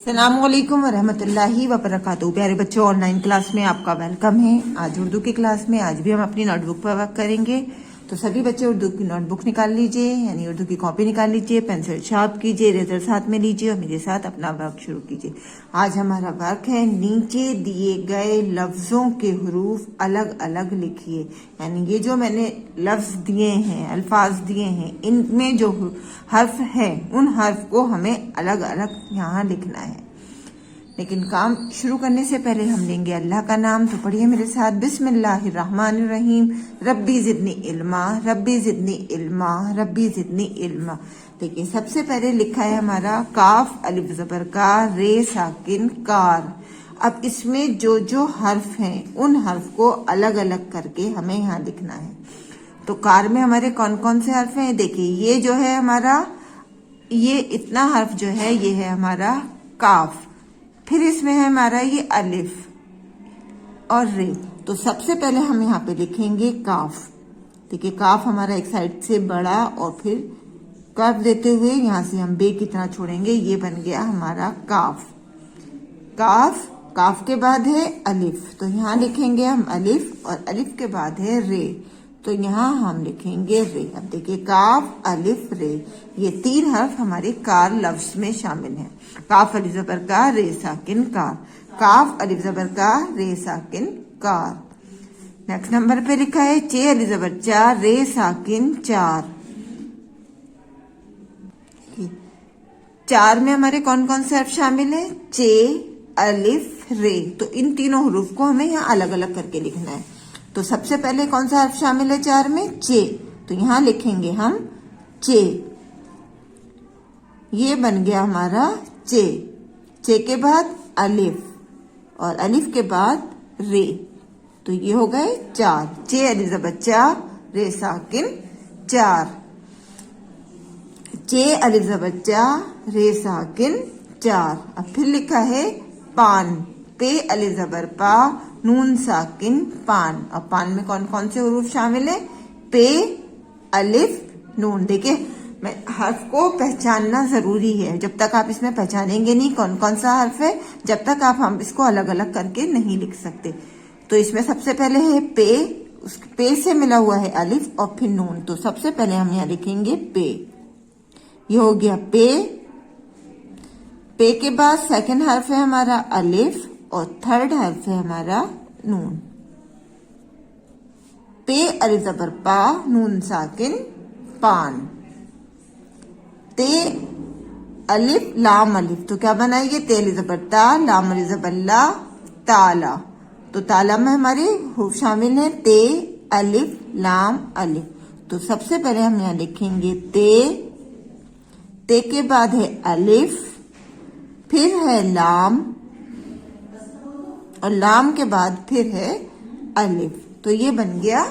अस्सलामुअलैकुम वरहमतुल्लाहि वबरकातुहू। प्यारे बच्चों, ऑनलाइन क्लास में आपका वेलकम है। आज उर्दू की क्लास में आज भी हम अपनी नोटबुक पर वर्क करेंगे। तो सभी बच्चे उर्दू की नोटबुक निकाल लीजिए, यानी उर्दू की कॉपी निकाल लीजिए, पेंसिल शार्प कीजिए, इरेजर साथ में लीजिए और मेरे साथ अपना वर्क शुरू कीजिए। आज हमारा वर्क है नीचे दिए गए लफ्जों के हरूफ अलग अलग लिखिए। यानी ये जो मैंने लफ्ज दिए हैं, अल्फाज दिए हैं, इनमें जो हर्फ है उन हर्फ को हमें अलग अलग यहाँ लिखना है। लेकिन काम शुरू करने से पहले हम लेंगे अल्लाह का नाम। तो पढ़िए मेरे साथ, बिस्मिल्लाहिर्रहमानिर्रहीम। रब्बी जिदनी इल्मा, रब्बी जिदनी इल्मा, रब्बी जिदनी इल्मा। देखिए सबसे पहले लिखा है हमारा काफ अलिफ जबर का, रे साकिन कार। अब इसमें जो जो हर्फ हैं उन हर्फ को अलग अलग करके हमें यहाँ लिखना है। तो कार में हमारे कौन कौन से हर्फ हैं? देखिए ये जो है हमारा, ये इतना हर्फ जो है ये है हमारा काफ। फिर इसमें है हमारा ये अलिफ और रे। तो सबसे पहले हम यहाँ पे लिखेंगे काफ। देखिए काफ हमारा एक साइड से बड़ा और फिर कर्व देते हुए यहाँ से हम बे की तरह छोड़ेंगे। ये बन गया हमारा काफ। काफ, काफ के बाद है अलिफ, तो यहाँ लिखेंगे हम अलिफ, और अलिफ के बाद है रे, तो यहाँ हम लिखेंगे रे। अब देखिए काफ अलिफ रे, ये तीन हर्फ हमारे कार लफ्ज में शामिल हैं। काफ अलिफ जबर का, रे साकिन कार। काफ अलिफ जबर का, रे साकिन कार। नेक्स्ट नंबर पे लिखा है चे अलिफ जबर चा, रे साकिन चार। चार में हमारे कौन कौन से हर्फ शामिल है? चे अलिफ रे। तो इन तीनों हरूफ को हमें यहाँ अलग अलग करके लिखना है। तो सबसे पहले कौन सा हर्फ शामिल है चार में? चे। तो यहां लिखेंगे हम चे। ये बन गया हमारा चे। चे के बाद अलिफ और अलिफ के बाद रे, तो ये हो गए चार। चे अलिफ जबर चा, रे साकिन चार। चे अलिफ जबर चा, रे साकिन चार। अब फिर लिखा है पान। पे अलिफ जबर पा, नून साकिन पान। अब पान में कौन कौन से हरूफ शामिल है? पे अलिफ नून। देखिए मैं हर्फ को पहचानना जरूरी है। जब तक आप इसमें पहचानेंगे नहीं कौन कौन सा हर्फ है, जब तक आप हम इसको अलग अलग करके नहीं लिख सकते। तो इसमें सबसे पहले है पे, उस पे से मिला हुआ है अलिफ और फिर नून। तो सबसे पहले हम यहाँ लिखेंगे पे। ये हो गया पे। पे के बाद सेकंड हर्फ है हमारा अलिफ और थर्ड हर्फ है हमारा नून। पे अलिफ जबर पा, नून साकिन पान। ते अलिफ लाम अलिफ, तो क्या बनाएंगे? ते अलिफ जबर ता, लाम अलिफ जबर ला, ताला। तो ताला में हमारे हरूफ शामिल हैं ते अलिफ लाम अलिफ। तो सबसे पहले हम यहाँ लिखेंगे ते। ते के बाद है अलिफ, फिर है लाम और लाम के बाद फिर है अलिफ। तो ये बन गया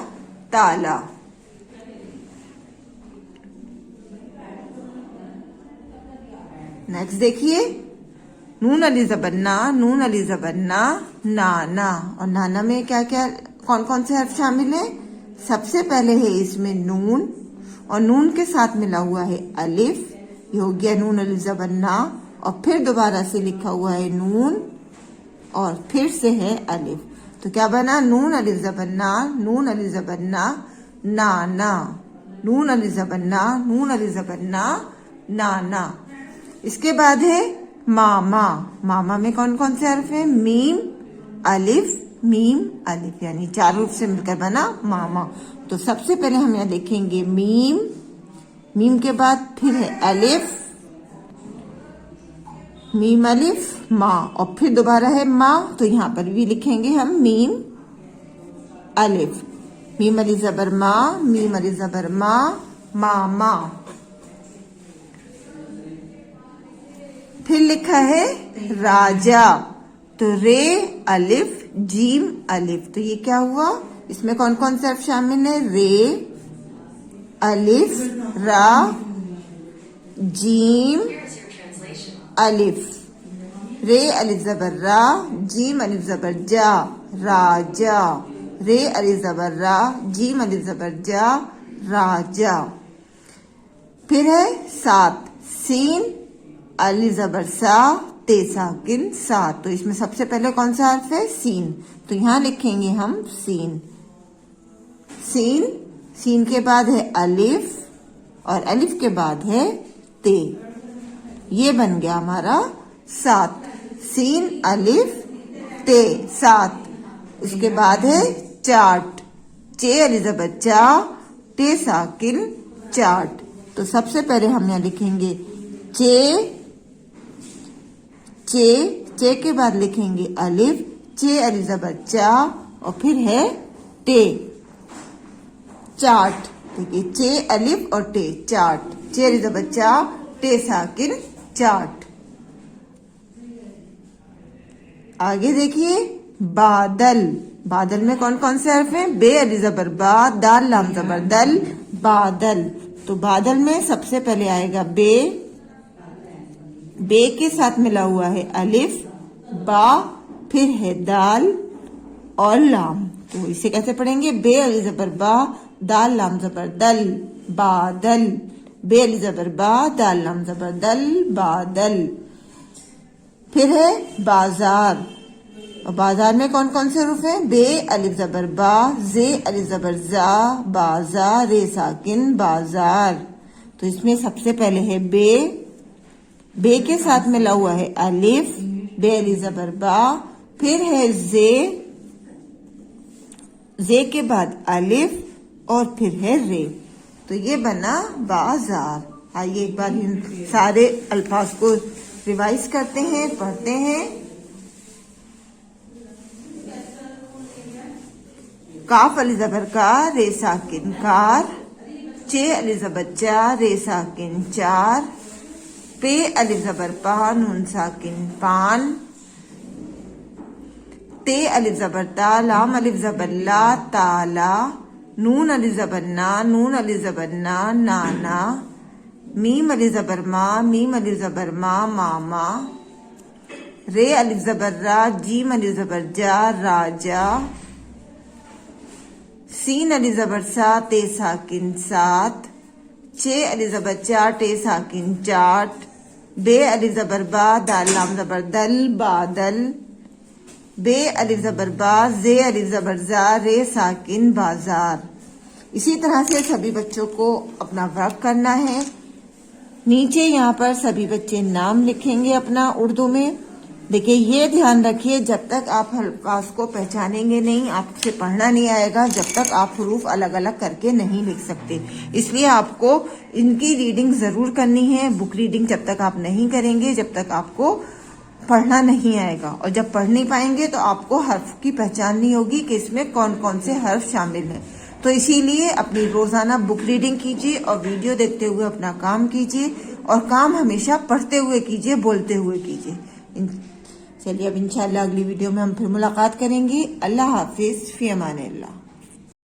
ताला। नेक्स्ट देखिए नून अली जबन्ना, नून अली जबन्ना, नाना। और नाना में क्या क्या कौन कौन से हर्फ शामिल है? सबसे पहले है इसमें नून और नून के साथ मिला हुआ है अलिफ। ये हो गया नून अली जबन्ना, और फिर दोबारा से लिखा हुआ है नून और फिर से है अलिफ। तो क्या बना? नून अलिफ जबन्ना, नून अलिफ जबन्ना, नाना। नून अलिफ जबन्ना, नून अलिफ जबन्ना, नाना। इसके बाद है मामा। मामा में कौन कौन से हर्फ है? मीम अलिफ मीम अलिफ, यानी चार हर्फ से मिलकर बना मामा। तो सबसे पहले हम यहाँ लिखेंगे मीम। मीम के बाद फिर है अलिफ, मीम अलिफ माँ, और फिर दोबारा है माँ। तो यहाँ पर भी लिखेंगे हम मीम अलिफ। मीम अलिफ जबर माँ, मीम अलिफ जबर माँ, मामा। फिर लिखा है राजा। तो रे अलिफ जीम अलिफ, तो ये क्या हुआ? इसमें कौन कौन से हर्फ शामिल है? रे अलिफ रा जीम अलिफ। रे अलिफ जबर रा, जीम अलिफ जबर जा, राजा। रे अलिफ जबर रा, जीम अलिफ जबर जा, राजा। फिर है सात। सीन अलिफ जबर सा, ते साकिन सात। तो इसमें सबसे पहले कौन सा हर्फ है? सीन। तो यहाँ लिखेंगे हम सीन। सीन, सीन के बाद है अलिफ और अलिफ के बाद है ते। ये बन गया हमारा सात। सीन अलिफ ते सात। उसके बाद है चाट। चे अली ज़बर चा, टे साकिन चाट। तो सबसे पहले हम यहाँ लिखेंगे चे, चे, चे के बाद लिखेंगे अलिफ, चे अली ज़बर चा और फिर है टे, चाट। देखिए चे अलिफ और टे, चाट। चे अली ज़बर चा, टे साकिन चाट। आगे देखिए बादल। बादल में कौन कौन से हर्फ हैं? बे अली ज़बर बा, दाल लाम ज़बर दल, बादल। तो बादल में सबसे पहले आएगा बे, बे के साथ मिला हुआ है अलिफ, बा, फिर है दाल और लाम। तो इसे कैसे पढ़ेंगे? बे अली ज़बर बा, दाल लाम ज़बर दल, बादल। बे अली ज़बर बा, दाल लाम ज़बर दल, बादल। फिर है बाजार। और बाजार में कौन कौन से हरूफ हैं? बे अलिफ ज़बर बा, जे अलिफ ज़बर जा, बाजार, रे साकिन बाजार। तो इसमें सबसे पहले है बे, बे के साथ मिला हुआ है अलिफ, बे अलिफ ज़बर बा, फिर है जे, जे के बाद अलिफ और फिर है रे। तो ये बना बाजार। आइए एक बार इन सारे अल्फाज को रिवाइज करते हैं, पढ़ते हैं। काफ अली ज़बर का, रे साकिन कार। चे अली ज़बर चा, रे साकिन चार। पे अलिफ ज़बर पा, नून साकिन पान। ते अलिफ ज़बर ता, लाम अलिफ ज़बर ला, ताला। नून अलिफ ज़बर ना, नून अलिफ ज़बर ना, नाना। मीम अलिफ ज़बर मा, मीम अलिफ ज़बर मा, मामा। रे अलिफ ज़बर रा, जीम अलिफ ज़बर जा, राजा। सीन अलिफ ज़बर सा, ते साकिन सात। चे अलिफ ज़बर चा, टे साकिन चाट। बे अलिफ ज़बर बा, दाल लाम ज़बर दल, बादल। बे अलिफ ज़बर बा, जे अलिफ ज़बर जा, रे साकिन बाजार। इसी तरह से सभी बच्चों को अपना वर्क करना है। नीचे यहाँ पर सभी बच्चे नाम लिखेंगे अपना उर्दू में। देखिए ये ध्यान रखिए, जब तक आप अल्फाज को पहचानेंगे नहीं, आपसे पढ़ना नहीं आएगा, जब तक आप हरूफ अलग अलग करके नहीं लिख सकते। इसलिए आपको इनकी रीडिंग जरूर करनी है। बुक रीडिंग जब तक आप नहीं करेंगे, जब तक आपको पढ़ना नहीं आएगा। और जब पढ़ नहीं पाएंगे तो आपको हर्फ की पहचान नहीं होगी कि इसमें कौन कौन से हर्फ शामिल हैं। तो इसीलिए अपनी रोजाना बुक रीडिंग कीजिए और वीडियो देखते हुए अपना काम कीजिए। और काम हमेशा पढ़ते हुए कीजिए, बोलते हुए कीजिए। चलिए अब इंशाल्लाह अगली वीडियो में हम फिर मुलाकात करेंगे। अल्लाह हाफिज, फी अमान अल्लाह।